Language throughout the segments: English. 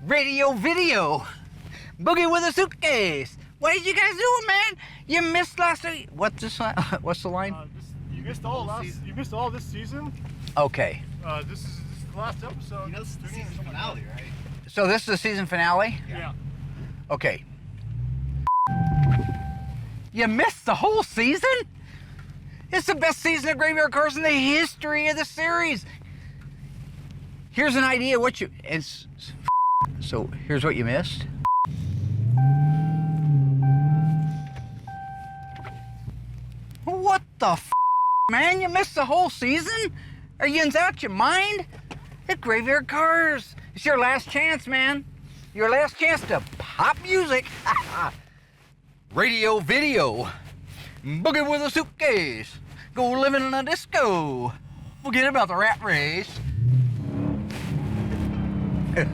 Radio video. Boogie with a suitcase. What did you guys do, man? You missed last week. What's the line? You missed all this season. Okay. This is the last episode. You know, this is the season finale, right? So this is the season finale? Yeah. Okay. You missed the whole season? It's the best season of Graveyard Carz in the history of the series. Here's an idea what you... So here's what you missed. What the f, man? You missed the whole season? Are you out your mind? It's Graveyard Carz. It's your last chance, man. Your last chance to pop music. Radio video. Boogie with a suitcase. Go living in a disco. Forget about the rat race. We're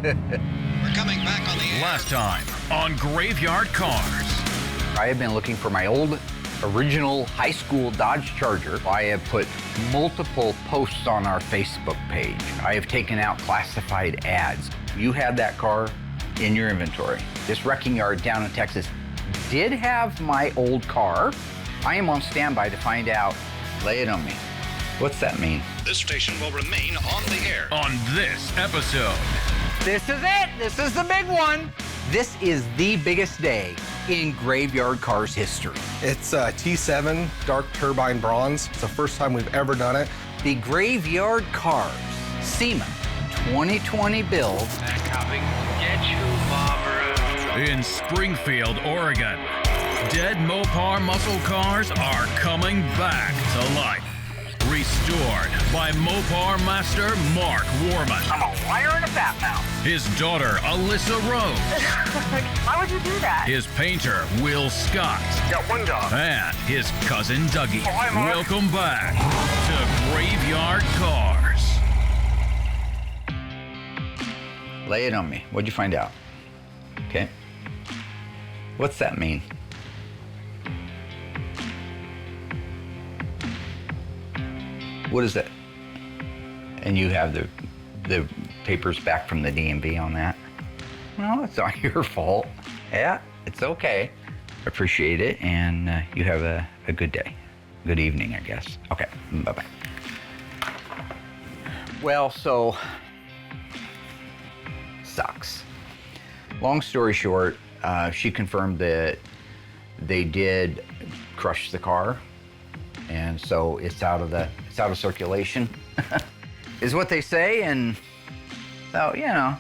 coming back on the air. Last time on Graveyard Carz. I have been looking for my old original high school Dodge Charger. I have put multiple posts on our Facebook page. I have taken out classified ads. You had that car in your inventory. This wrecking yard down in Texas did have my old car. I am on standby to find out. Lay it on me. What's that mean? This station will remain on the air. On this episode. This is it. This is the big one. This is the biggest day in Graveyard Carz history. It's T7 Dark Turbine Bronze. It's the first time we've ever done it. The Graveyard Carz Sema 2020 build. In Springfield, Oregon, dead Mopar muscle cars are coming back to life. Restored by Mopar master Mark Warman. I'm a liar and a fat mouth. His daughter, Alyssa Rose. Why would you do that? His painter, Will Scott. Got one dog. And his cousin, Dougie. Oh, hi, Mark. Welcome back to Graveyard Carz. Lay it on me. What'd you find out? Okay. What's that mean? What is that? And you have the papers back from the DMV on that? No, it's not your fault. Yeah, it's okay. Appreciate it, and you have a good day. Good evening, I guess. Okay, bye-bye. Well, so, sucks. Long story short, she confirmed that they did crush the car, and so it's out of circulation, is what they say. And so, you know,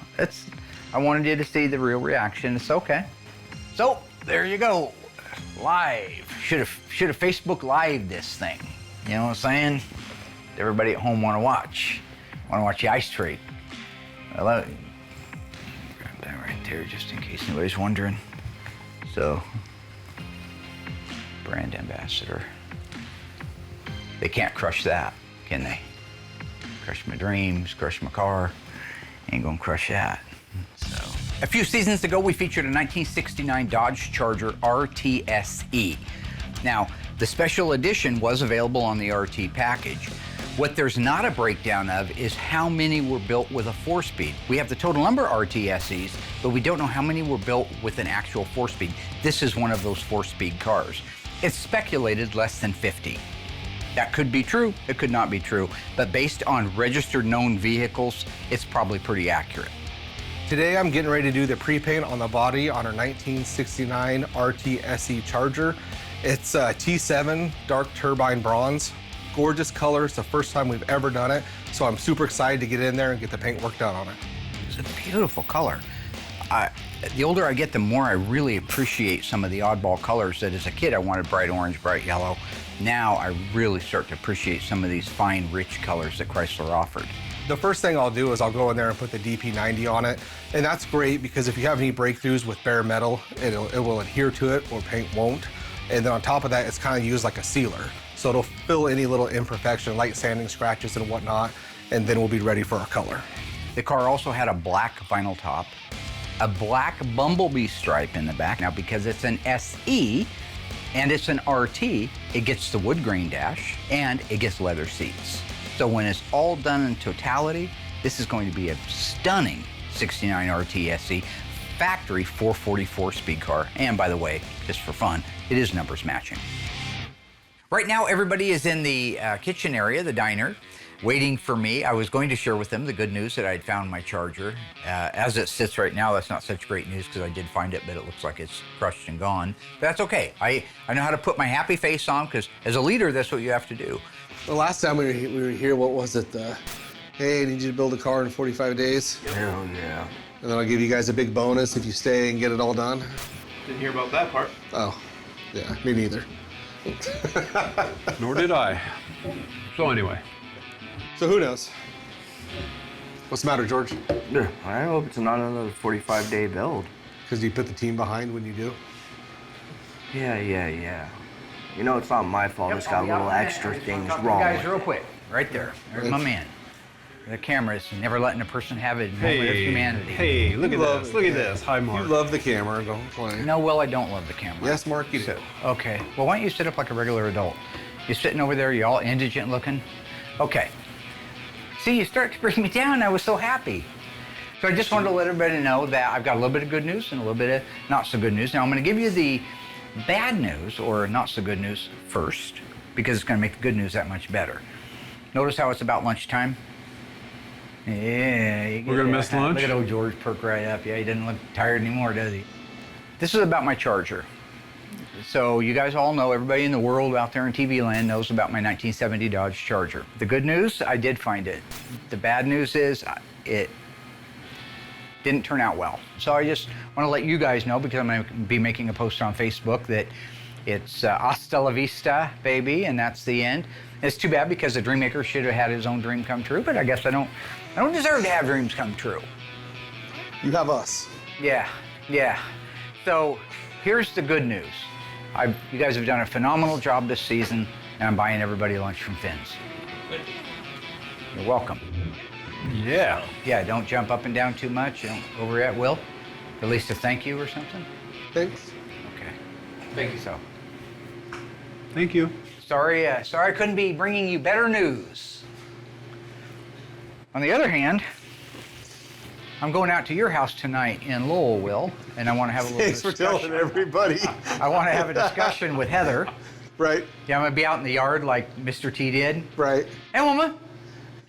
I wanted you to see the real reaction. It's okay. So there you go, live. Should have Facebook Live this thing. You know what I'm saying? Everybody at home want to watch the ice trade. I love it. Grab that right there, just in case anybody's wondering. So, brand ambassador. They can't crush that, can they? Crush my dreams, crush my car. Ain't gonna crush that. So, a few seasons ago, we featured a 1969 Dodge Charger RTSE. Now, the special edition was available on the RT package. What there's not a breakdown of is how many were built with a 4-speed. We have the total number of RTSEs, but we don't know how many were built with an actual 4-speed. This is one of those 4-speed cars. It's speculated less than 50. That could be true, it could not be true, but based on registered known vehicles, it's probably pretty accurate. Today I'm getting ready to do the pre-paint on the body on our 1969 RTSE Charger. It's T7 Dark Turbine Bronze. Gorgeous color. It's the first time we've ever done it, so I'm super excited to get in there and get the paint work done on it. It's a beautiful color. The older I get, the more I really appreciate some of the oddball colors that as a kid I wanted bright orange, bright yellow. Now I really start to appreciate some of these fine, rich colors that Chrysler offered. The first thing I'll do is I'll go in there and put the DP90 on it, and that's great because if you have any breakthroughs with bare metal, it will adhere to it or paint won't. And then on top of that, it's kind of used like a sealer. So it'll fill any little imperfection, light sanding scratches and whatnot, and then we'll be ready for our color. The car also had a black vinyl top, a black bumblebee stripe in the back. Now, because it's an SE and it's an RT, it gets the wood grain dash and it gets leather seats. So when it's all done in totality, this is going to be a stunning, 69 RTSE, factory 444 speed car. And by the way, just for fun, it is numbers matching. Right now, everybody is in the kitchen area, the diner, waiting for me. I was going to share with them the good news that I had found my charger. As it sits right now, that's not such great news because I did find it, but it looks like it's crushed and gone. But that's okay. I know how to put my happy face on because as a leader, that's what you have to do. The last time we were here, what was it? Hey, I need you to build a car in 45 days. Hell yeah. And then I'll give you guys a big bonus if you stay and get it all done. Didn't hear about that part. Oh, yeah, me neither. Nor did I. So anyway. So who knows? What's the matter, George? Yeah, I hope it's not another 45-day build. Because you put the team behind when you do? Yeah. You know, it's not my fault. It's got little extra things wrong. Guys, with real it. quick, right there. There's my man. The camera is never letting a person have a moment of humanity. Hey, look at love this. it, Look at yeah. this. Hi, Mark. You love the camera, don't play. No, Will, I don't love the camera. Yes, Mark, you do. Okay. Well, why don't you sit up like a regular adult? You're sitting over there, you're all indigent looking. Okay. See, you start to bring me down. I was so happy. So I just wanted to let everybody know that I've got a little bit of good news and a little bit of not so good news. Now, I'm going to give you the bad news or not so good news first because it's going to make the good news that much better. Notice how it's about lunchtime? Yeah. We're gonna miss lunch? Look at old George perk right up. Yeah, he doesn't look tired anymore, does he? This is about my charger. So you guys all know, everybody in the world out there in TV land knows about my 1970 Dodge Charger. The good news, I did find it. The bad news is it didn't turn out well. So I just want to let you guys know, because I'm going to be making a post on Facebook, that it's hasta la vista, baby, and that's the end. It's too bad because the dream maker should have had his own dream come true, but I guess I don't deserve to have dreams come true. You have us. Yeah. So here's the good news. You guys have done a phenomenal job this season, and I'm buying everybody lunch from Finn's. You're welcome. Yeah. Yeah, don't jump up and down too much. Don't overreact. Will, at least a thank you or something? Thanks. Okay. Thank you. So. Thank you. Sorry I couldn't be bringing you better news. On the other hand, I'm going out to your house tonight in Lowell, Will, and I want to have a little Thanks for telling everybody. I want to have a discussion with Heather. Right. Yeah, I'm going to be out in the yard like Mr. T did. Right. Hey, woman.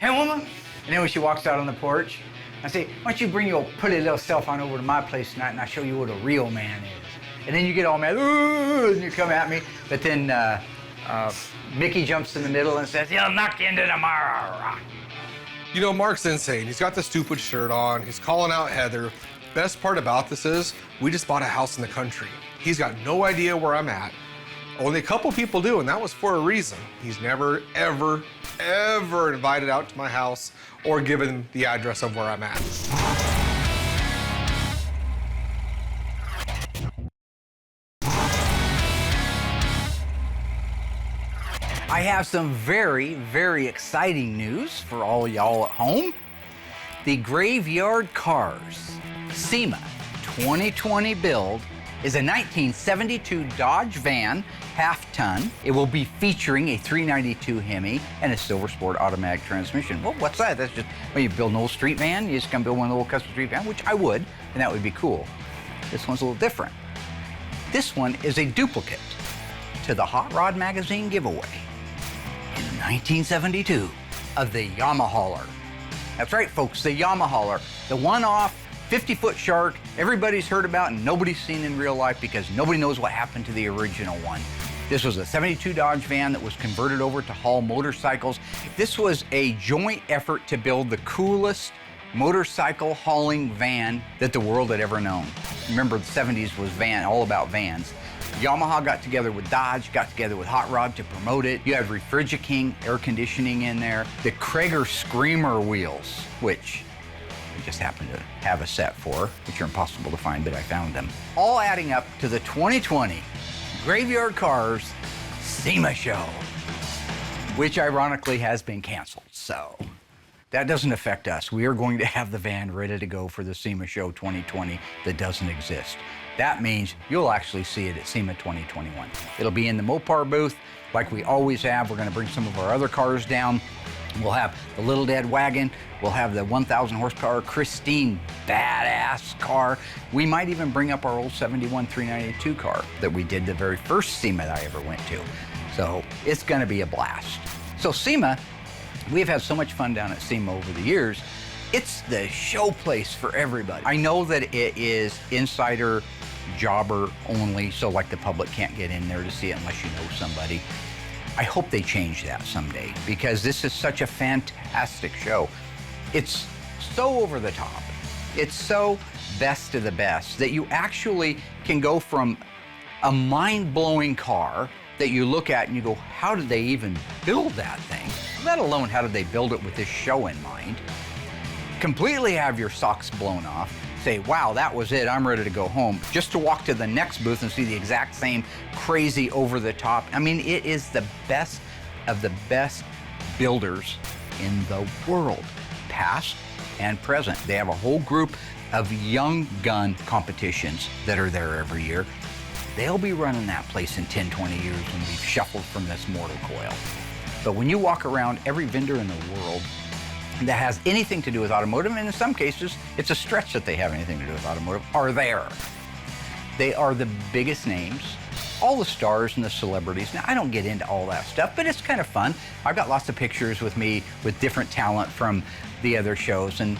And then when she walks out on the porch, I say, why don't you bring your pretty little self on over to my place tonight and I'll show you what a real man is. And then you get all mad, ooh, and you come at me. But then Mickey jumps in the middle and says, he'll knock you into tomorrow. You know, Mark's insane. He's got the stupid shirt on. He's calling out Heather. Best part about this is we just bought a house in the country. He's got no idea where I'm at. Only a couple people do, and that was for a reason. He's never, ever, ever invited out to my house or given the address of where I'm at. I have some very, very exciting news for all y'all at home. The Graveyard Carz Sema 2020 build is a 1972 Dodge van, half-ton. It will be featuring a 392 Hemi and a Silver Sport automatic transmission. Well, what's that? That's just, well, you build an old street van, you just come build one of the old custom street van, which I would, and that would be cool. This one's a little different. This one is a duplicate to the Hot Rod Magazine giveaway in 1972 of the Yamahauler. That's right, folks, the Yamahauler, the one-off 50-foot shark everybody's heard about and nobody's seen in real life because nobody knows what happened to the original one. This was a 72 Dodge van that was converted over to haul motorcycles. This was a joint effort to build the coolest motorcycle hauling van that the world had ever known. Remember, the 70s was all about vans. Yamaha got together with Dodge, got together with Hot Rod to promote it. You had Refrigiking air conditioning in there. The Krager Screamer wheels, which I just happened to have a set for, which are impossible to find, but I found them. All adding up to the 2020 Graveyard Carz SEMA show, which ironically has been canceled. So that doesn't affect us. We are going to have the van ready to go for the SEMA show 2020 that doesn't exist. That means you'll actually see it at SEMA 2021. It'll be in the Mopar booth like we always have. We're going to bring some of our other cars down. We'll have the Little Dead Wagon. We'll have the 1,000 horsepower Christine badass car. We might even bring up our old 71 392 car that we did the very first SEMA that I ever went to. So it's gonna be a blast. So SEMA, we've had so much fun down at SEMA over the years. It's the show place for everybody. I know that it is insider jobber only, so like the public can't get in there to see it unless you know somebody. I hope they change that someday because this is such a fantastic show. It's so over the top. It's so best of the best that you actually can go from a mind-blowing car that you look at and you go, how did they even build that thing? Let alone how did they build it with this show in mind? Completely have your socks blown off, say, wow, that was it, I'm ready to go home, just to walk to the next booth and see the exact same crazy over the top. I mean, it is the best of the best builders in the world, past and present. They have a whole group of young gun competitions that are there every year. They'll be running that place in 10, 20 years when we've shuffled from this mortal coil. But when you walk around, every vendor in the world that has anything to do with automotive, and in some cases, it's a stretch that they have anything to do with automotive, are there. They are the biggest names, all the stars and the celebrities. Now, I don't get into all that stuff, but it's kind of fun. I've got lots of pictures with me with different talent from the other shows, and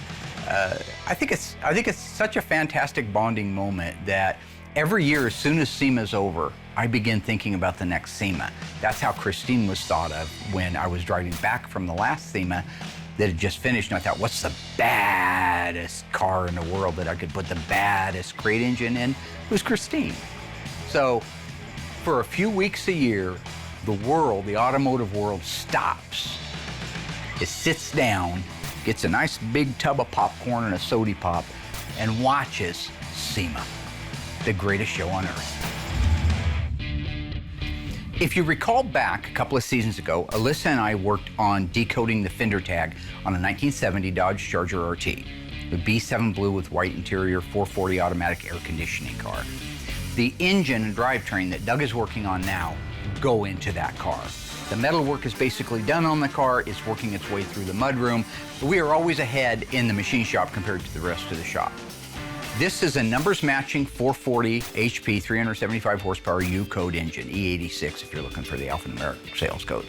I think it's such a fantastic bonding moment that every year, as soon as SEMA's over, I begin thinking about the next SEMA. That's how Christine was thought of when I was driving back from the last SEMA that had just finished, and I thought, what's the baddest car in the world that I could put the baddest crate engine in? It was Christine. So for a few weeks a year, the world, the automotive world stops. It sits down, gets a nice big tub of popcorn and a soda pop, and watches SEMA, the greatest show on earth. If you recall back a couple of seasons ago, Alyssa and I worked on decoding the fender tag on a 1970 Dodge Charger RT, the B7 blue with white interior 440 automatic air conditioning car. The engine and drivetrain that Doug is working on now go into that car. The metal work is basically done on the car. It's working its way through the mudroom. We are always ahead in the machine shop compared to the rest of the shop. This is a numbers matching 440 HP, 375 horsepower U-code engine, E86 if you're looking for the alphanumeric sales code.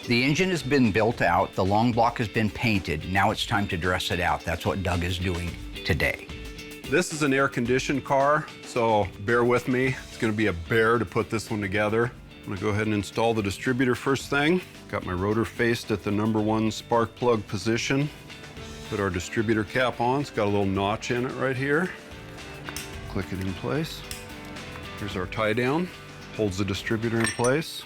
The engine has been built out, the long block has been painted, now it's time to dress it out. That's what Doug is doing today. This is an air-conditioned car, so bear with me. It's gonna be a bear to put this one together. I'm gonna go ahead and install the distributor first thing. Got my rotor faced at the #1 spark plug position. Put our distributor cap on. It's got a little notch in it right here. Click it in place. Here's our tie down. Holds the distributor in place.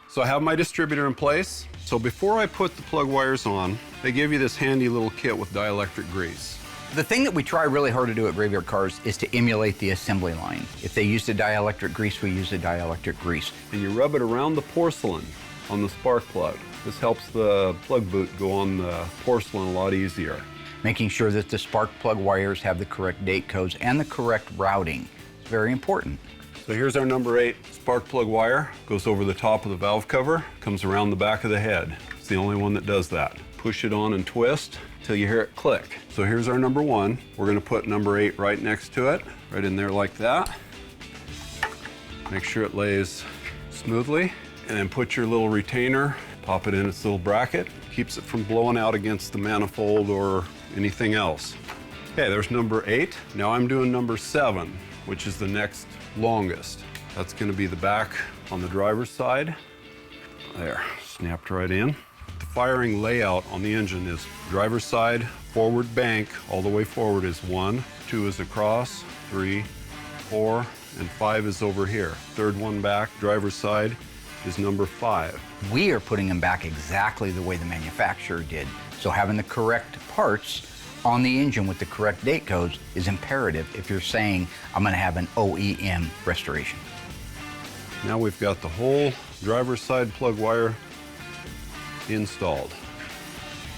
So I have my distributor in place. So before I put the plug wires on, they give you this handy little kit with dielectric grease. The thing that we try really hard to do at Graveyard Carz is to emulate the assembly line. If they use the dielectric grease, we use the dielectric grease. And you rub it around the porcelain on the spark plug. This helps the plug boot go on the porcelain a lot easier. Making sure that the spark plug wires have the correct date codes and the correct routing. It's very important. So here's our #8 spark plug wire. Goes over the top of the valve cover, comes around the back of the head. It's the only one that does that. Push it on and twist till you hear it click. So here's our #1. We're gonna put #8 right next to it, right in there like that. Make sure it lays smoothly, and then put your little retainer, pop it in its little bracket, keeps it from blowing out against the manifold or anything else. Okay, there's #8. Now I'm doing #7, which is the next longest. That's gonna be the back on the driver's side. There, snapped right in. The firing layout on the engine is driver's side, forward bank, all the way forward is 1, 2 is across, 3, 4, and 5 is over here. Third one back, driver's side, is #5. We are putting them back exactly the way the manufacturer did. So having the correct parts on the engine with the correct date codes is imperative if you're saying, I'm gonna have an OEM restoration. Now we've got the whole driver's side plug wire installed.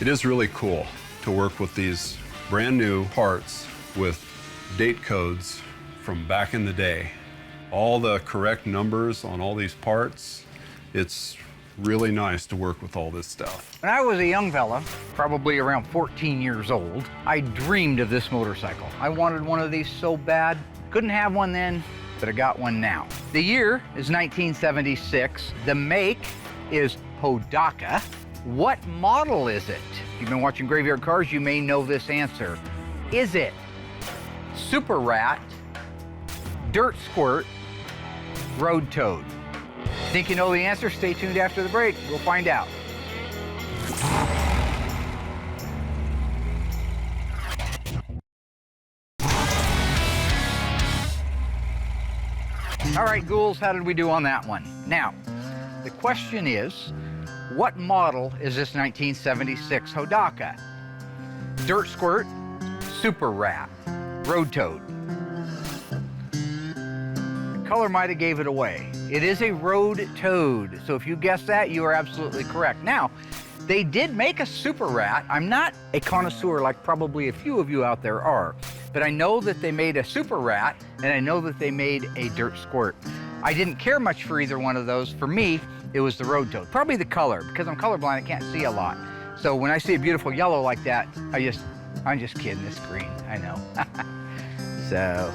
It is really cool to work with these brand new parts with date codes from back in the day. All the correct numbers on all these parts. It's really nice to work with all this stuff. When I was a young fella, probably around 14 years old, I dreamed of this motorcycle. I wanted one of these so bad. Couldn't have one then, but I got one now. The year is 1976. The make is Hodaka. What model is it? If you've been watching Graveyard Cars, you may know this answer. Is it Super Rat, Dirt Squirt, Road Toad? Think you know the answer? Stay tuned after the break. We'll find out. All right, ghouls, how did we do on that one? Now, the question is, what model is this 1976 Hodaka? Dirt Squirt, Super Rat, Road Toad. The color might have gave it away. It is a Road Toad, so if you guessed that, you are absolutely correct. Now, they did make a Super Rat. I'm not a connoisseur like probably a few of you out there are, but I know that they made a Super Rat, and I know that they made a Dirt Squirt. I didn't care much for either one of those. For me, it was the Road Toad. Probably the color, because I'm colorblind, I can't see a lot. So when I see a beautiful yellow like that, I'm just kidding, it's green, I know. So,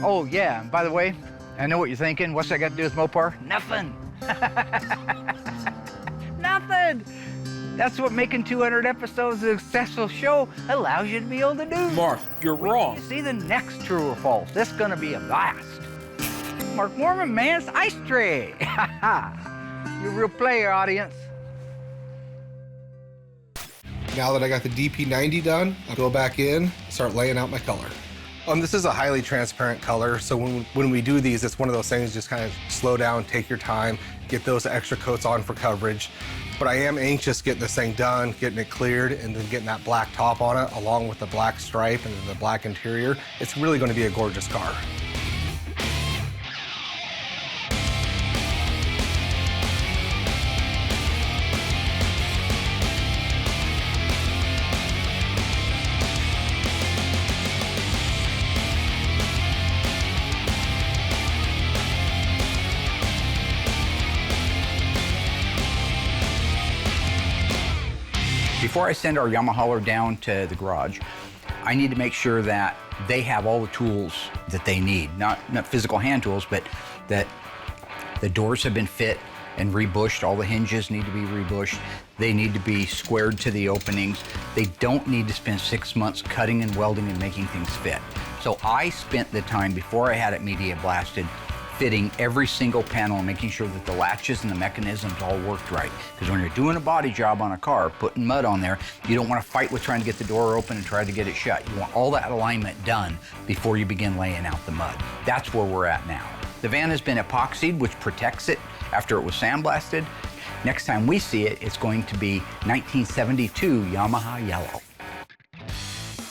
oh yeah, and by the way, I know what you're thinking. What's that got to do with Mopar? Nothing. Nothing. That's what making 200 episodes of a successful show allows you to be able to do. Mark, you're wrong. You see the next true or false. This is gonna be a blast. Mark Mormon, man, it's Ice Tray. You're a real player, audience. Now that I got the DP90 done, I'll go back in, start laying out my color. This is a highly transparent color, so when we do these, it's one of those things, just kind of slow down, take your time, get those extra coats on for coverage. But I am anxious getting this thing done, getting it cleared, and then getting that black top on it, along with the black stripe and the black interior. It's really going to be a gorgeous car. Before I send our Yamahauler down to the garage, I need to make sure that they have all the tools that they need. Not physical hand tools, but that the doors have been fit and rebushed. All the hinges need to be rebushed. They need to be squared to the openings. They don't need to spend 6 months cutting and welding and making things fit. So I spent the time before I had it media blasted fitting every single panel and making sure that the latches and the mechanisms all worked right. Because when you're doing a body job on a car, putting mud on there, you don't want to fight with trying to get the door open and try to get it shut. You want all that alignment done before you begin laying out the mud. That's where we're at now. The van has been epoxied, which protects it after it was sandblasted. Next time we see it, it's going to be 1972 Yamaha yellow.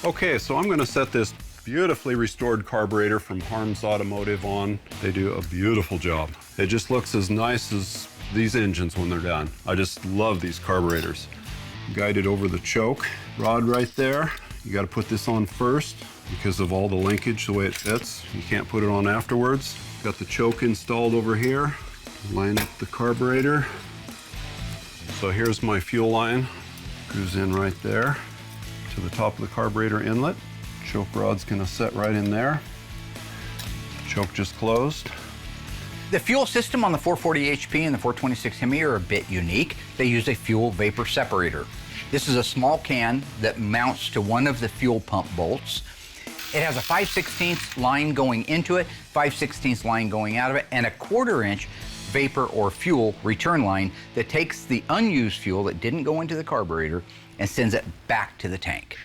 Okay, so I'm gonna set this beautifully restored carburetor from Harms Automotive on. They do a beautiful job. It just looks as nice as these engines when they're done. I just love these carburetors. Guided over the choke rod right there. You gotta put this on first because of all the linkage, the way it fits. You can't put it on afterwards. Got the choke installed over here. Line up the carburetor. So here's my fuel line. Goes in right there to the top of the carburetor inlet. Choke rod's gonna set right in there. Choke just closed. The fuel system on the 440 HP and the 426 Hemi are a bit unique. They use a fuel vapor separator. This is a small can that mounts to one of the fuel pump bolts. It has a 5/16 line going into it, 5/16 line going out of it, and a 1/4 inch vapor or fuel return line that takes the unused fuel that didn't go into the carburetor and sends it back to the tank.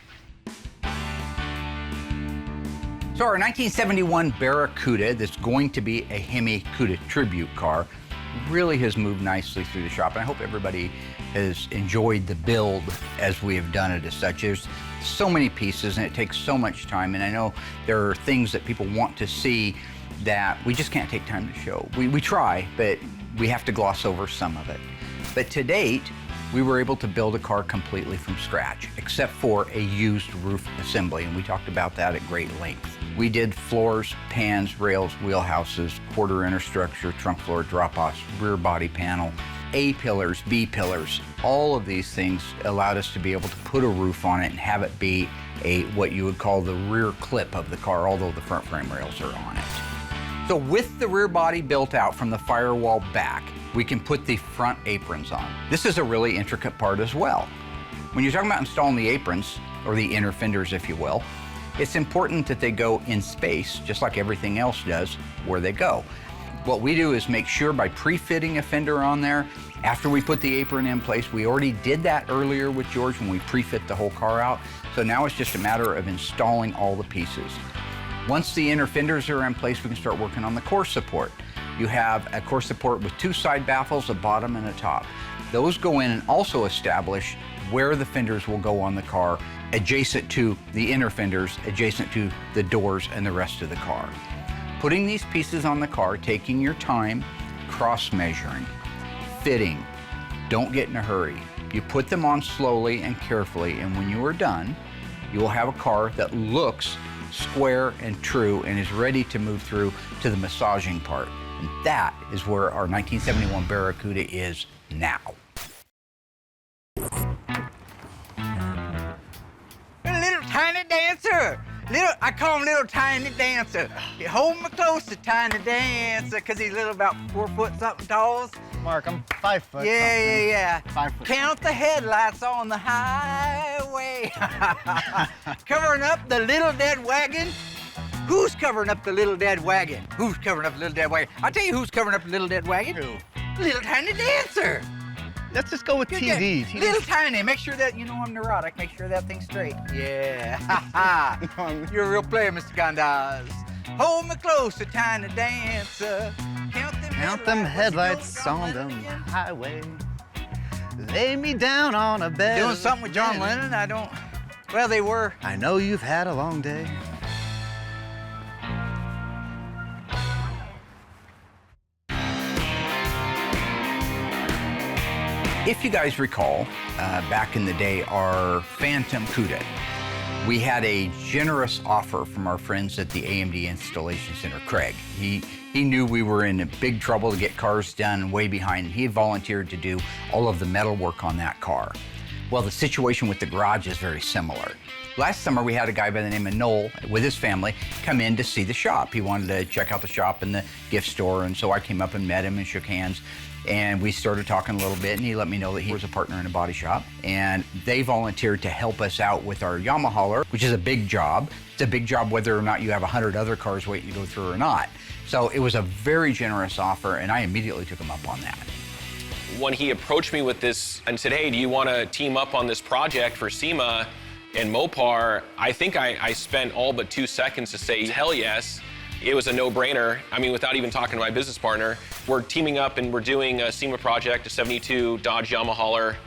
So our 1971 Barracuda, that's going to be a Hemi Cuda tribute car, really has moved nicely through the shop, and I hope everybody has enjoyed the build as we have done it as such. There's so many pieces and it takes so much time, and I know there are things that people want to see that we just can't take time to show. We try, but we have to gloss over some of it. But to date, we were able to build a car completely from scratch, except for a used roof assembly, and we talked about that at great length. We did floors, pans, rails, wheelhouses, quarter inner structure, trunk floor, drop-offs, rear body panel, A-pillars, B-pillars. All of these things allowed us to be able to put a roof on it and have it be what you would call the rear clip of the car, although the front frame rails are on it. So with the rear body built out from the firewall back, we can put the front aprons on. This is a really intricate part as well. When you're talking about installing the aprons, or the inner fenders if you will, it's important that they go in space, just like everything else does, where they go. What we do is make sure by pre-fitting a fender on there, after we put the apron in place, we already did that earlier with George when we pre-fit the whole car out, so now it's just a matter of installing all the pieces. Once the inner fenders are in place, we can start working on the core support. You have a core support with 2 side baffles, a bottom and a top. Those go in and also establish where the fenders will go on the car, adjacent to the inner fenders, adjacent to the doors and the rest of the car. Putting these pieces on the car, taking your time, cross-measuring, fitting, don't get in a hurry. You put them on slowly and carefully, and when you are done, you will have a car that looks square and true and is ready to move through to the massaging part. And that is where our 1971 Barracuda is now. A little tiny dancer. I call him Little Tiny Dancer. You hold me close to Tiny Dancer, because he's little, about 4 foot something tall. Mark, I'm 5 foot. Yeah. 5 foot. Count the headlights on the highway. Covering up the little dead wagon. Who's covering up the little dead wagon? Who's covering up the little dead wagon? I'll tell you who's covering up the little dead wagon. Who? Little Tiny Dancer. Let's just go with TD. Little Tiny, make sure that, I'm neurotic, make sure that thing's straight. Yeah, You're a real player, Mr. Gondaz. Hold me close to Tiny Dancer. Count them headlights on the highway. Lay me down on a bed. Doing something with John Lennon? Well, they were. I know you've had a long day. If you guys recall, back in the day, our Phantom Cuda, we had a generous offer from our friends at the AMD Installation Center, Craig. He knew we were in big trouble to get cars done, way behind, and he volunteered to do all of the metal work on that car. Well, the situation with the garage is very similar. Last summer, we had a guy by the name of Noel with his family come in to see the shop. He wanted to check out the shop and the gift store, and so I came up and met him and shook hands. And we started talking a little bit, and he let me know that he was a partner in a body shop. And they volunteered to help us out with our Yamahauler, which is a big job. It's a big job whether or not you have 100 other cars waiting to go through or not. So it was a very generous offer, and I immediately took him up on that. When he approached me with this and said, hey, do you want to team up on this project for Sema and Mopar, I think I spent all but 2 seconds to say, hell yes. It was a no-brainer. I mean, without even talking to my business partner, we're teaming up and we're doing a Sema project, a 72 Dodge Yamahauler,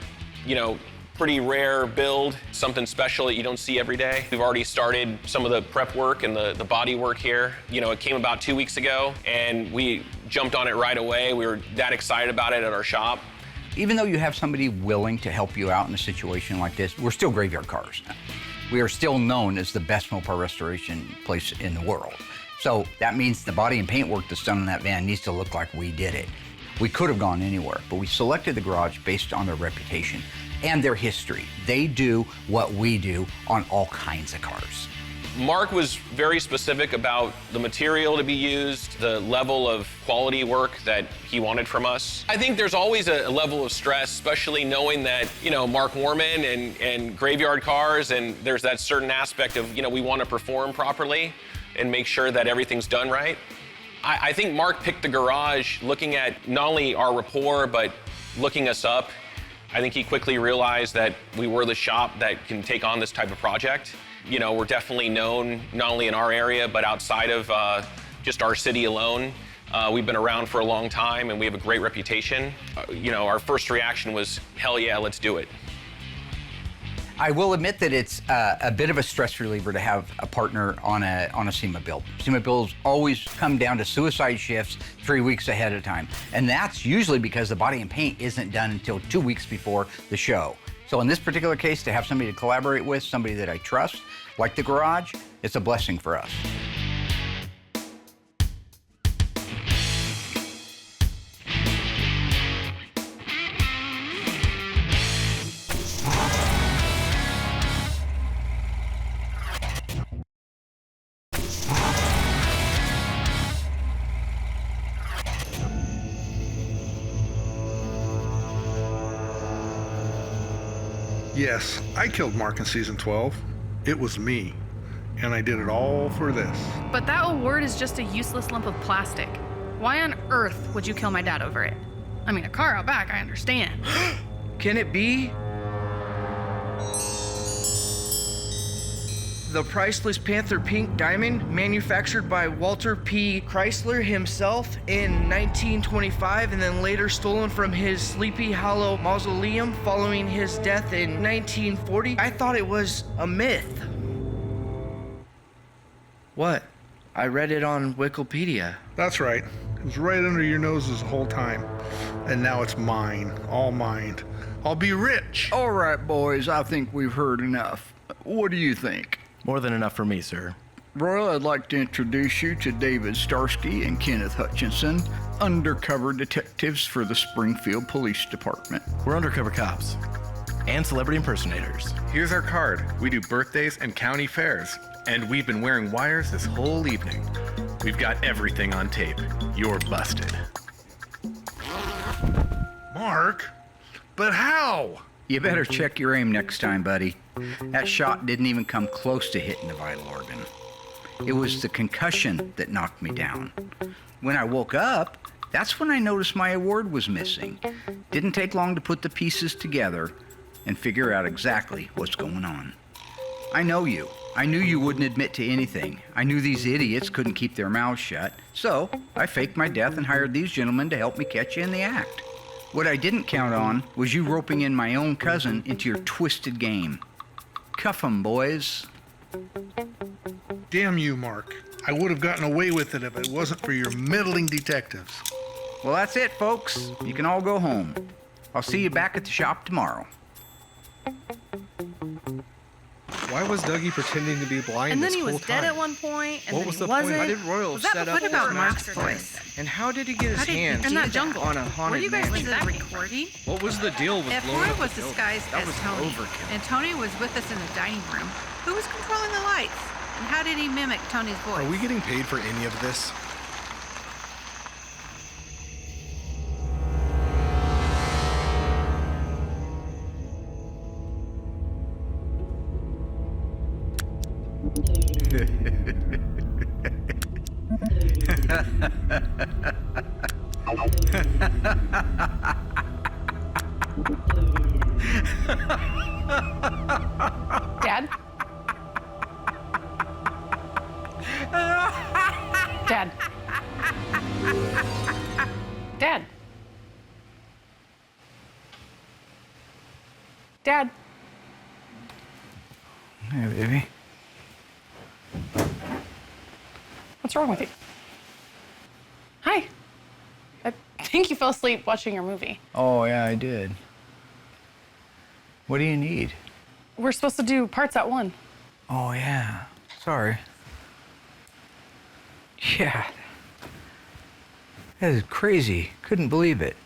pretty rare build, something special that you don't see every day. We've already started some of the prep work and the body work here. It came about 2 weeks ago, and we jumped on it right away. We were that excited about it at our shop. Even though you have somebody willing to help you out in a situation like this, we're still Graveyard Carz. We are still known as the best Mopar restoration place in the world. So that means the body and paint work that's done on that van needs to look like we did it. We could have gone anywhere, but we selected the garage based on their reputation and their history. They do what we do on all kinds of cars. Mark was very specific about the material to be used, the level of quality work that he wanted from us. I think there's always a level of stress, especially knowing that, Mark Warman and Graveyard Carz, and there's that certain aspect of, we want to perform properly and make sure that everything's done right. I think Mark picked the garage looking at not only our rapport, but looking us up. I think he quickly realized that we were the shop that can take on this type of project. We're definitely known not only in our area, but outside of just our city alone. We've been around for a long time and we have a great reputation. Our first reaction was, hell yeah, let's do it. I will admit that it's a bit of a stress reliever to have a partner on a SEMA build. SEMA builds always come down to suicide shifts 3 weeks ahead of time. And that's usually because the body and paint isn't done until 2 weeks before the show. So in this particular case, to have somebody to collaborate with, somebody that I trust, like the garage, it's a blessing for us. Yes, I killed Mark in season 12. It was me. And I did it all for this. But that award is just a useless lump of plastic. Why on earth would you kill my dad over it? I mean, a car out back, I understand. Can it be the priceless Panther Pink Diamond manufactured by Walter P. Chrysler himself in 1925 and then later stolen from his Sleepy Hollow mausoleum following his death in 1940? I thought it was a myth. What? I read it on Wikipedia. That's right. It was right under your noses the whole time. And now it's mine. All mine. I'll be rich. All right, boys, I think we've heard enough. What do you think? More than enough for me, sir. Royal, I'd like to introduce you to David Starsky and Kenneth Hutchinson, undercover detectives for the Springfield Police Department. We're undercover cops and celebrity impersonators. Here's our card. We do birthdays and county fairs, and we've been wearing wires this whole evening. We've got everything on tape. You're busted. Mark? But how? You better check your aim next time, buddy. That shot didn't even come close to hitting the vital organ. It was the concussion that knocked me down. When I woke up, that's when I noticed my award was missing. Didn't take long to put the pieces together and figure out exactly what's going on. I know you. I knew you wouldn't admit to anything. I knew these idiots couldn't keep their mouths shut. So I faked my death and hired these gentlemen to help me catch you in the act. What I didn't count on was you roping in my own cousin into your twisted game. Cuff 'em, boys. Damn you, Mark. I would have gotten away with it if it wasn't for your meddling detectives. Well, that's it, folks. You can all go home. I'll see you back at the shop tomorrow. Why was Dougie pretending to be blind And then this he was whole dead time? at one point, and What then was he the point? wasn't. Why did Royal Was that set what up about for Mark's Master voice? And how did he get his hands in that jungle on a Were haunted you guys mansion? was it recording? What was the deal with If blowing Roy up was the building? disguised That as was Tony, overkill. and Tony was with us in the dining room, who was controlling the lights? And how did he mimic Tony's voice? Are we getting paid for any of this? Dad? Dad? Dad? Dad? Hey, baby. What's wrong with you? Hi. I think you fell asleep watching your movie. Oh, yeah, I did. What do you need? We're supposed to do parts at one. Oh, yeah. Sorry. Yeah. That is crazy. Couldn't believe it.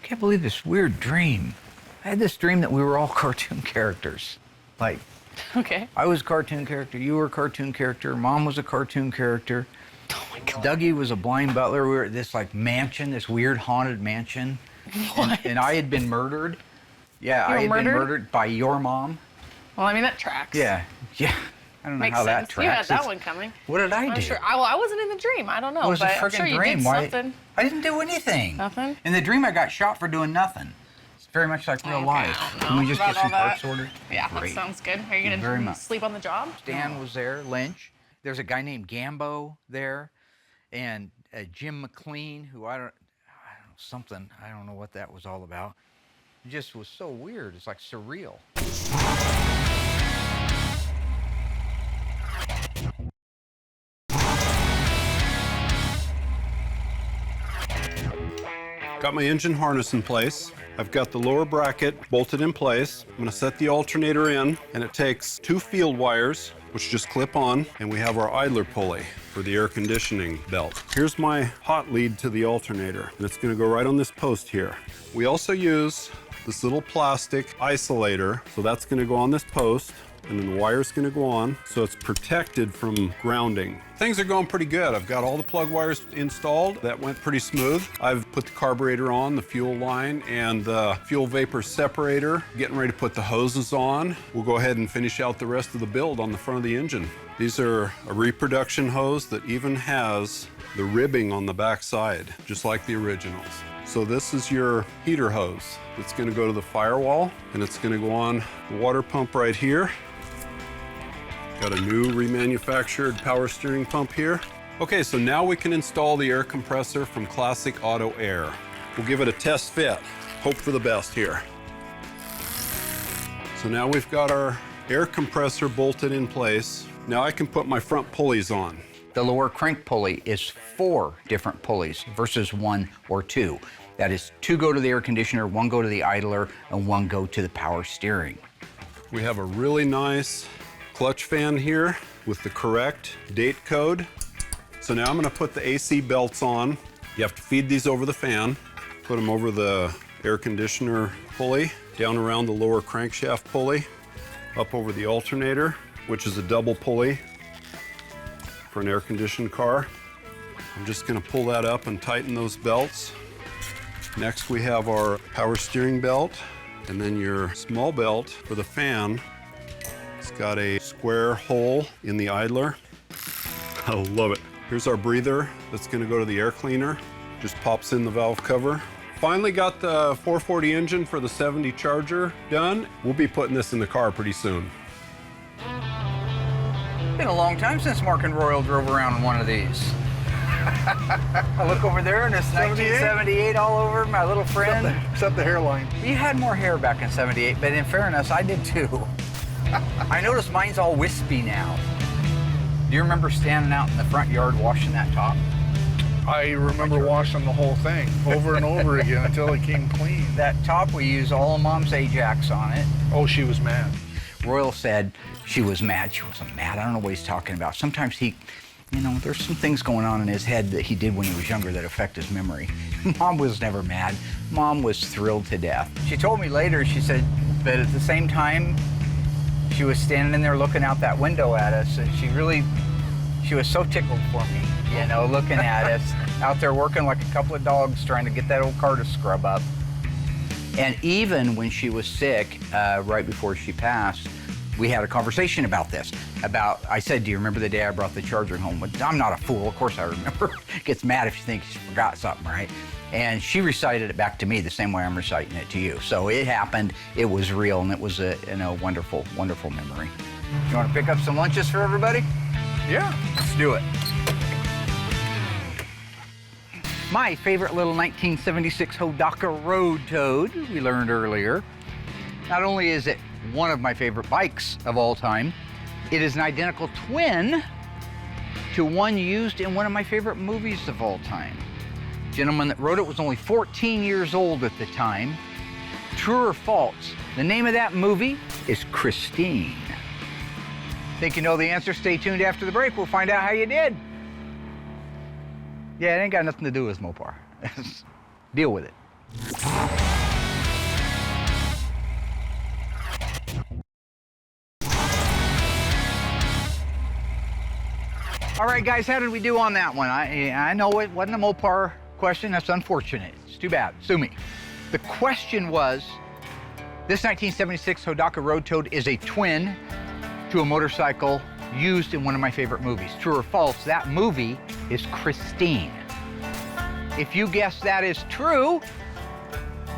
Can't believe this weird dream. I had this dream that we were all cartoon characters. Like, Okay. I was a cartoon character, you were a cartoon character, Mom was a cartoon character. Oh my God. Dougie was a blind butler. We were at this like mansion, this weird haunted mansion. What? And I had been murdered. Yeah, You were I had been murdered? murdered by your mom. Well, I mean, that tracks. Yeah. I don't know Makes how sense. that tracks. You had that It's- one coming. What did I I'm do? sure. I wasn't in the dream. I don't know. It was a but I'm freaking sure you dream. did Why? something. I didn't do anything. Nothing? In the dream, I got shot for doing nothing. It's very much like real life. Can we just about get some all that. parts ordered? Yeah, Great. that sounds good. Are you Very going to much. sleep on the job? Stan was there, Lynch. There's a guy named Gambo there, and Jim McLean, who I don't know, something. I don't know what that was all about. It just was so weird. It's like surreal. Got my engine harness in place. I've got the lower bracket bolted in place. I'm gonna set the alternator in, and it takes 2 field wires, which just clip on, and we have our idler pulley for the air conditioning belt. Here's my hot lead to the alternator, and it's gonna go right on this post here. We also use this little plastic isolator, so that's gonna go on this post, and then the wire's gonna go on, so it's protected from grounding. Things are going pretty good. I've got all the plug wires installed. That went pretty smooth. I've put the carburetor on, the fuel line, and the fuel vapor separator. Getting ready to put the hoses on. We'll go ahead and finish out the rest of the build on the front of the engine. These are a reproduction hose that even has the ribbing on the back side, just like the originals. So this is your heater hose. It's gonna go to the firewall, and it's gonna go on the water pump right here. Got a new remanufactured power steering pump here. Okay, so now we can install the air compressor from Classic Auto Air. We'll give it a test fit. Hope for the best here. So now we've got our air compressor bolted in place. Now I can put my front pulleys on. The lower crank pulley is 4 different pulleys versus 1 or 2. That is 2 go to the air conditioner, 1 go to the idler, and 1 go to the power steering. We have a really nice clutch fan here with the correct date code. So now I'm gonna put the AC belts on. You have to feed these over the fan, put them over the air conditioner pulley, down around the lower crankshaft pulley, up over the alternator, which is a double pulley for an air-conditioned car. I'm just gonna pull that up and tighten those belts. Next we have our power steering belt, and then your small belt for the fan. It's got a square hole in the idler. I love it. Here's our breather that's gonna go to the air cleaner. Just pops in the valve cover. Finally got the 440 engine for the 70 Charger done. We'll be putting this in the car pretty soon. Been a long time since Mark and Royal drove around in one of these. I look over there and it's 1978 all over, my little friend. Except the hairline. You had more hair back in 78, but in fairness, I did too. I noticed mine's all wispy now. Do you remember standing out in the front yard washing that top? I remember washing the whole thing over and over again until it came clean. That top, we used all of Mom's Ajax on it. Oh, she was mad. Royal said she was mad. She wasn't mad. I don't know what he's talking about. Sometimes he, you know, there's some things going on in his head that he did when he was younger that affect his memory. Mom was never mad. Mom was thrilled to death. She told me later, she said, but at the same time, she was standing in there looking out that window at us, and she was so tickled for me, you know, looking at us, out there working like a couple of dogs trying to get that old car to scrub up. And even when she was sick, right before she passed, we had a conversation about this. I said, do you remember the day I brought the Charger home? I'm not a fool, of course I remember. Gets mad if she thinks she forgot something, right? And she recited it back to me the same way I'm reciting it to you. So it happened, it was real, and it was a wonderful, wonderful memory. You want to pick up some lunches for everybody? Yeah. Let's do it. My favorite little 1976 Hodaka Road Toad, we learned earlier. Not only is it one of my favorite bikes of all time, it is an identical twin to one used in one of my favorite movies of all time. The gentleman that wrote it was only 14 years old at the time. True or false? The name of that movie is Christine. Think you know the answer? Stay tuned after the break. We'll find out how you did. Yeah, it ain't got nothing to do with Mopar. Deal with it. All right, guys, how did we do on that one? I know it wasn't a Mopar question. That's unfortunate. It's too bad. Sue me. The question was, this 1976 Hodaka Road Toad is a twin to a motorcycle used in one of my favorite movies. True or false? That movie is Christine. If you guess that is true,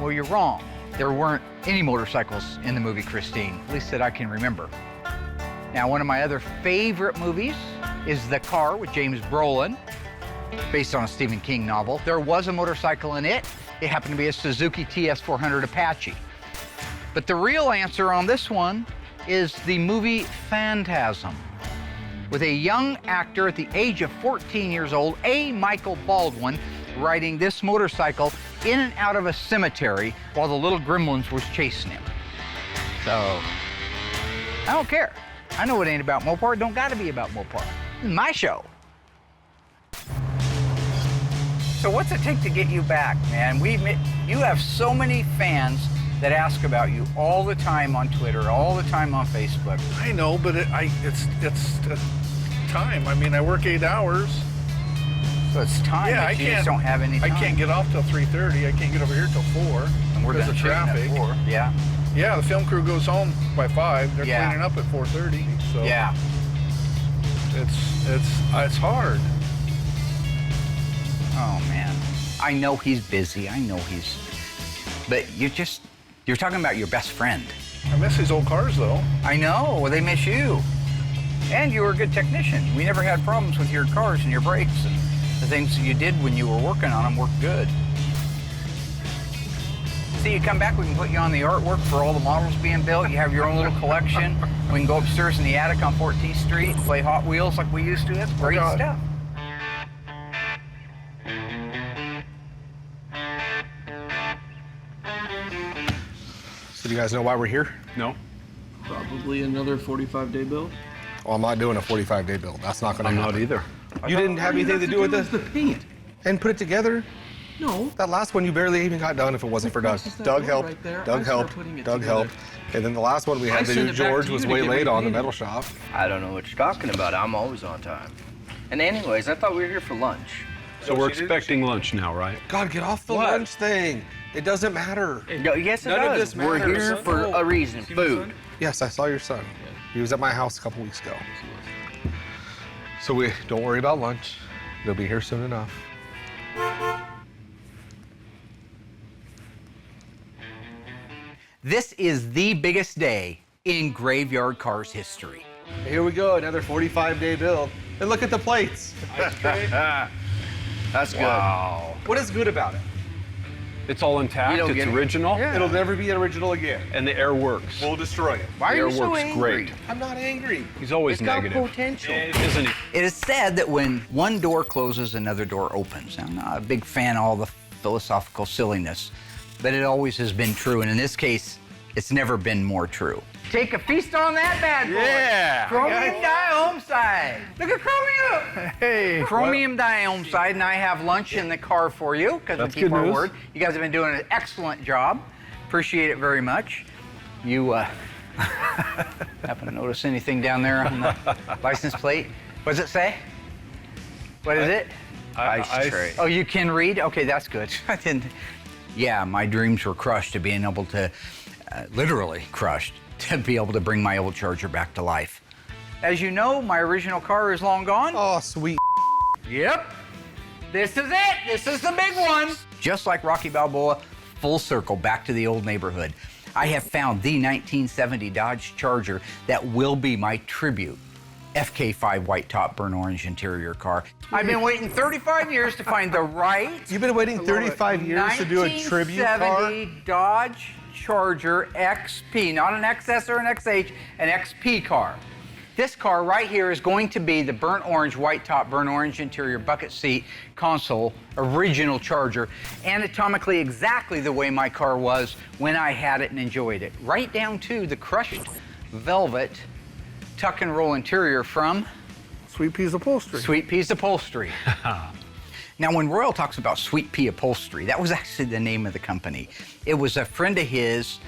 well, you're wrong. There weren't any motorcycles in the movie Christine, at least that I can remember. Now, one of my other favorite movies is The Car with James Brolin, based on a Stephen King novel. There was a motorcycle in it. It happened to be a Suzuki TS400 Apache. But the real answer on this one is the movie Phantasm, with a young actor at the age of 14 years old, A. Michael Baldwin, riding this motorcycle in and out of a cemetery while the little gremlins was chasing him. So, I don't care. I know it ain't about Mopar. It don't gotta be about Mopar. This is my show. So what's it take to get you back, man? You have so many fans that ask about you all the time on Twitter, all the time on Facebook. I know, but it's time. I mean, I work 8 hours. So it's time. Yeah, I can't. Just don't have any time. I can't get off till 3:30. I can't get over here till 4. And we're because done of shooting at traffic. 4. Yeah. Yeah, the film crew goes home by 5. They're cleaning up at 4:30. So yeah, it's hard. Oh man, I know he's busy. I know he's, but you're talking about your best friend. I miss his old cars though. I know. Well, they miss you. And you were a good technician. We never had problems with your cars and your brakes, and the things you did when you were working on them worked good. See, you come back, we can put you on the artwork for all the models being built. You have your own little collection. We can go upstairs in the attic on 14th Street and play Hot Wheels like we used to. That's great stuff. So do you guys know why we're here? No. Probably another 45-day build. Well, I'm not doing a 45-day build. That's not going to happen. I'm not either. You didn't have anything to do with this? The paint. And put it together? No. That last one you barely even got done if it wasn't for Doug. Doug helped. Doug helped. Doug helped. And then the last one we had to do, George was way late on the metal shop. I don't know what you're talking about. I'm always on time. And anyways, I thought we were here for lunch. So we're expecting lunch now, right? God, get off the lunch thing. It doesn't matter. Yes, it None does. of this matters. We're here for a reason, food. Yes, I saw your son. He was at my house a couple weeks ago. So we don't worry about lunch. They'll be here soon enough. This is the biggest day in Graveyard Carz history. Here we go, another 45-day build. And look at the plates. That's good. Wow. What is good about it? It's all intact. It's original. Yeah. It'll never be original again. And the air works. We'll destroy it. Why are you so works angry? great. I'm not angry. He's always negative. Got potential. Isn't he? It is said that when one door closes, another door opens. Now, I'm not a big fan of all the philosophical silliness, but it always has been true. And in this case, it's never been more true. Take a feast on that bad boy. Yeah. Chromium dioxide. Look at chromium. Hey. Chromium dioxide, and I have lunch in the car for you because we That's keep good our news. word. You guys have been doing an excellent job. Appreciate it very much. You happen to notice anything down there on the license plate? What does it say? What is it? Ice tray. Oh, you can read? Okay, that's good. I didn't. Yeah, my dreams were crushed to being able to, literally crushed, to be able to bring my old Charger back to life. As you know, my original car is long gone. Oh, sweet. Yep. This is it. This is the big one. Just like Rocky Balboa, full circle back to the old neighborhood. I have found the 1970 Dodge Charger that will be my tribute. FK5 white top, burnt orange interior car. I've been waiting 35 years to find the right. You've been waiting 35 years to do a tribute car? 1970 Dodge Charger XP, not an XS or an XH, an XP car. This car right here is going to be the burnt orange, white top, burnt orange interior, bucket seat, console, original Charger, anatomically exactly the way my car was when I had it and enjoyed it. Right down to the crushed velvet tuck and roll interior from Sweet Peas Upholstery. Sweet Peas Upholstery. Now, when Royal talks about Sweet Pea Upholstery, that was actually the name of the company. It was a friend of his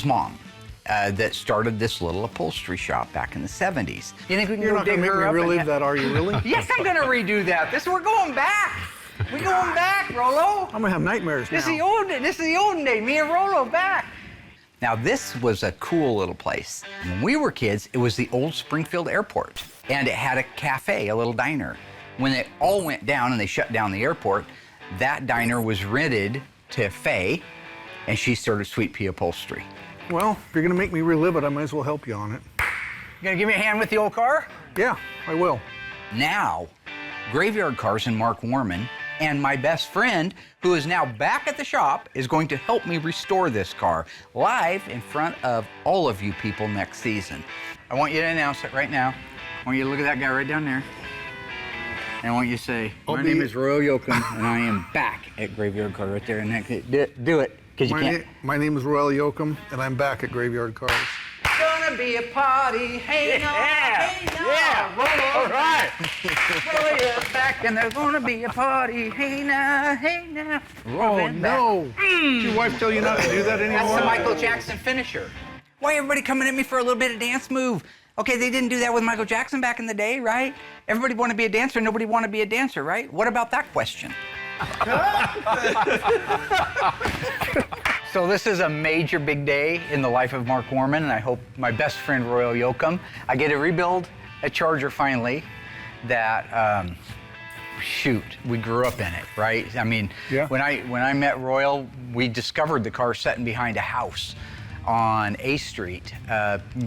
mom, that started this little upholstery shop back in the 70s. You think we can You're go not dig going to make her me up? relive that, are you really? Yes, I'm going to redo that. We're going back. We're going back, Rolo. I'm going to have nightmares now. This is the olden day. Me and Rolo back. Now, this was a cool little place. When we were kids, it was the old Springfield Airport, and it had a cafe, a little diner. When it all went down and they shut down the airport, that diner was rented to Faye, and she started Sweet Pea Upholstery. Well, if you're going to make me relive it, I might as well help you on it. You gonna give me a hand with the old car? Yeah, I will. Now, Graveyard Carz and Mark Warman and my best friend, who is now back at the shop, is going to help me restore this car live in front of all of you people next season. I want you to announce it right now. I want you to look at that guy right down there. And I want you to say, I'll my be- name is Royal Yoakum, and I am back at Graveyard Car right there. And do it, because you can't. My name is Royal Yoakum, and I'm back at Graveyard Cars. Gonna be a party, hey no, hey no. Yeah, roll all right. Royal's back and there's gonna be a party, hey now, hey now. Oh no! Did your wife tell you not to do that anymore? That's the Michael Jackson finisher. Why everybody coming at me for a little bit of dance move? Okay, they didn't do that with Michael Jackson back in the day, right? Everybody want to be a dancer, nobody want to be a dancer, right? What about that question? So this is a major big day in the life of Mark Warman, and I hope my best friend Royal Yoakum, I get to rebuild a Charger finally that, shoot, we grew up in it, right? I mean, when I met Royal, we discovered the car sitting behind a house on A Street,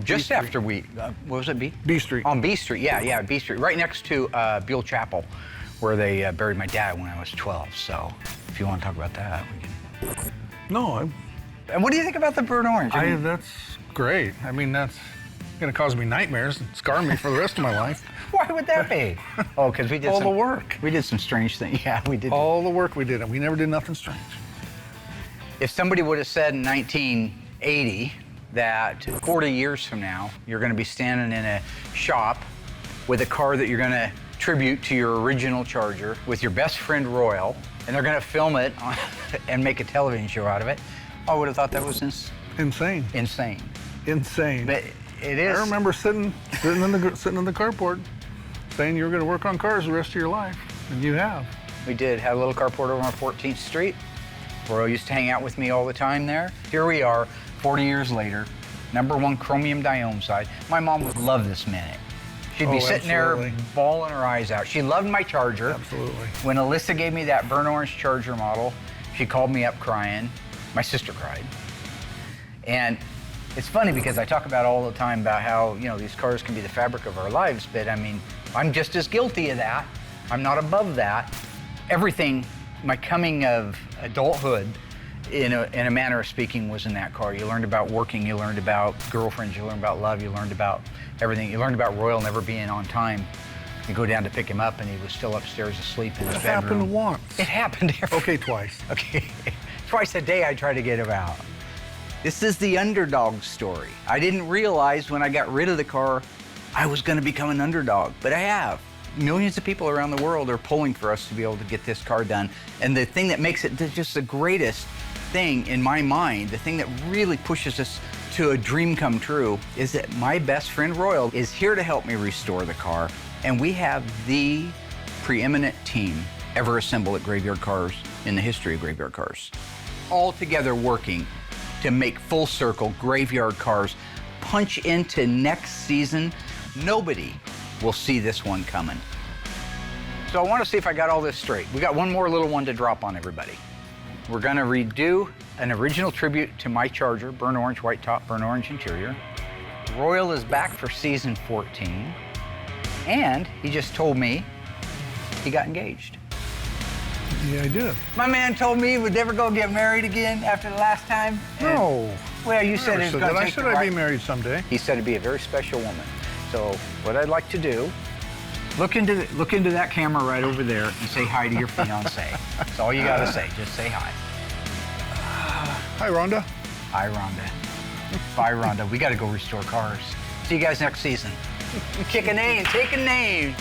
just after we, what was it, B? B Street. On B Street, yeah, B Street, right next to Buell Chapel, where they buried my dad when I was 12. So if you want to talk about that, we can. No, And what do you think about the burnt orange? that's great. I mean, that's gonna cause me nightmares and scar me for the rest of my life. Why would that be? Oh, because we did all the work. We did some strange things. Yeah, we did. All the work we did, and we never did nothing strange. If somebody would have said in 1980 that 40 years from now, you're going to be standing in a shop with a car that you're going to tribute to your original Charger with your best friend Royal, and they're going to film it and make a television show out of it, I would have thought that was insane. Insane. But it is. I remember sitting in the carport, saying you were going to work on cars the rest of your life, and you have. We did. Had a little carport over on 14th Street. Royal used to hang out with me all the time there. Here we are, 40 years later, #1 chromium diome side. My mom would love this minute. She'd be sitting there bawling her eyes out. She loved my Charger. Absolutely. When Alyssa gave me that burnt orange Charger model, she called me up crying. My sister cried. And it's funny because I talk about all the time about how, you know, these cars can be the fabric of our lives, but I mean, I'm just as guilty of that. I'm not above that. Everything, my coming of adulthood, in a manner of speaking, was in that car. You learned about working, you learned about girlfriends, you learned about love, you learned about everything. You learned about Royal never being on time. You go down to pick him up and he was still upstairs asleep in his bedroom. It happened once. It happened Okay, twice. Okay, twice a day I try to get him out. This is the underdog story. I didn't realize when I got rid of the car, I was gonna become an underdog, but I have. Millions of people around the world are pulling for us to be able to get this car done. And the thing that makes it just the greatest thing in my mind, the thing that really pushes us to a dream come true, is that my best friend Royal is here to help me restore the car. And we have the preeminent team ever assembled at Graveyard Cars in the history of Graveyard Cars. All together working to make full circle Graveyard Cars punch into next season. Nobody will see this one coming. So I want to see if I got all this straight. We got one more little one to drop on everybody. We're going to redo an original tribute to my Charger, burnt orange white top, burnt orange interior. Royal is back for season 14. And he just told me he got engaged. Yeah, I did. My man told me he would never go get married again after the last time. No. Well, you said it was going to take I said I'd be married someday. He said it'd be a very special woman. So what I'd like to do, look into that camera right over there and say hi to your fiance. That's all you got to say. Just say hi. Hi, Rhonda. Hi, Rhonda. Bye, Rhonda. We got to go restore cars. See you guys next season. Kick a name, take a name.